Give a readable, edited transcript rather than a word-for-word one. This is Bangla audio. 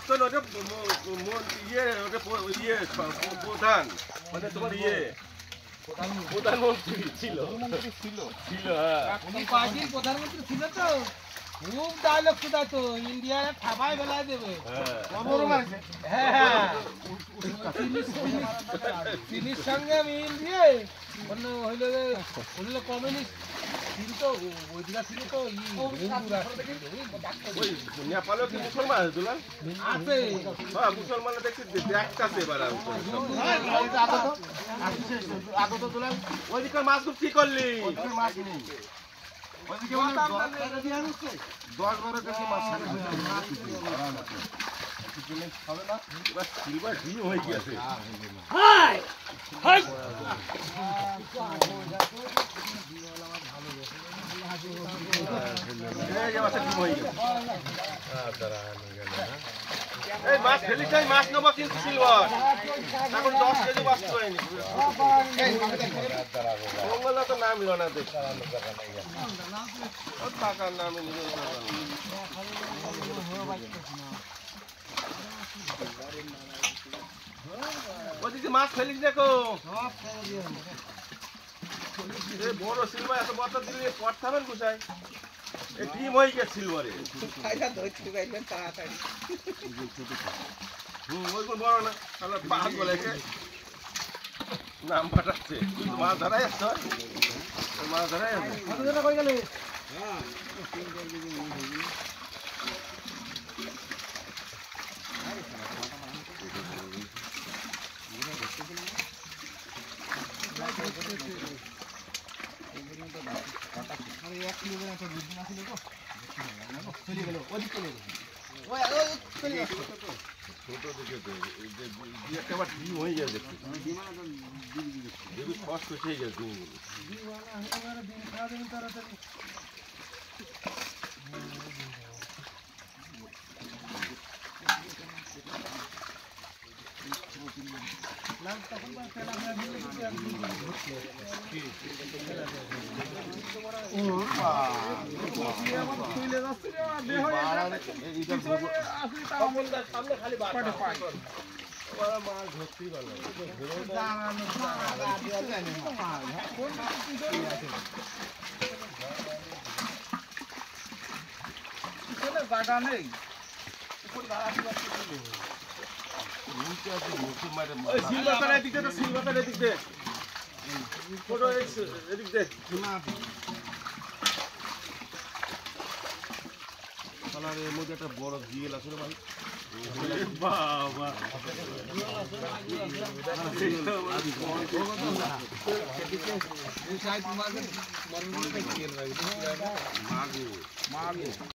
তো ওটা ইয়ে ওটা ইয়ে প্রধান মানে তোমার ইয়ে প্রধানমন্ত্রী ছিল হ্যাঁ পার্টির প্রধানমন্ত্রী ছিল তো খুব ডায়লগ শুধাতো ইন্ডিয়া ঠাপায় বেলায় দেবে হ্যাঁ চিনির সঙ্গে মিল দিয়ে অন্য হইলো কমিউনিস্ট কিন্তু ওইদিকে ছিল তো নেপালেও কি মুসলমান আছে দুলাল আছে হ্যাঁ মুসলমান দেখছি দেখতেছে এবার আগত দুলাল ওইদিকে মাছ খুব কি করলি মাছ নেই ওইদিকে 10-12 কেজি মাছ হবে না এবার সিলভার ডিম হয়ে গেছে এই মাছ ফেলি চাই মাছ নেবো কিন্তু সিলভার এখন 10 কেজি মাছ করেনি মঙ্গলা তো নাম নিল না দেখ টাকার নামে নিল ওদিকে মাছ ফেলিস দেখো বড় সিলভার এত বড় দিলে পড়তাবেন কোথায় এই ডিম হয়ে গেছে সিলভারে ওইগুলো বড় না তাহলে পাহাড় বলেছে নাম পাঠাচ্ছে কিন্তু মাছ ধরাই আসছে মাছ ধরাই আসছে ছোট দিকে তো একেবারে ডিম হয়ে যায় দেখতে কষ্ট হয়ে যায় জায়গা নেই সিলভার এদিক দে সিলভার এদিক দে ফটো এদিক দে এর মধ্যে একটা বড় জিএল আছে রে ভাই বাবা মাগো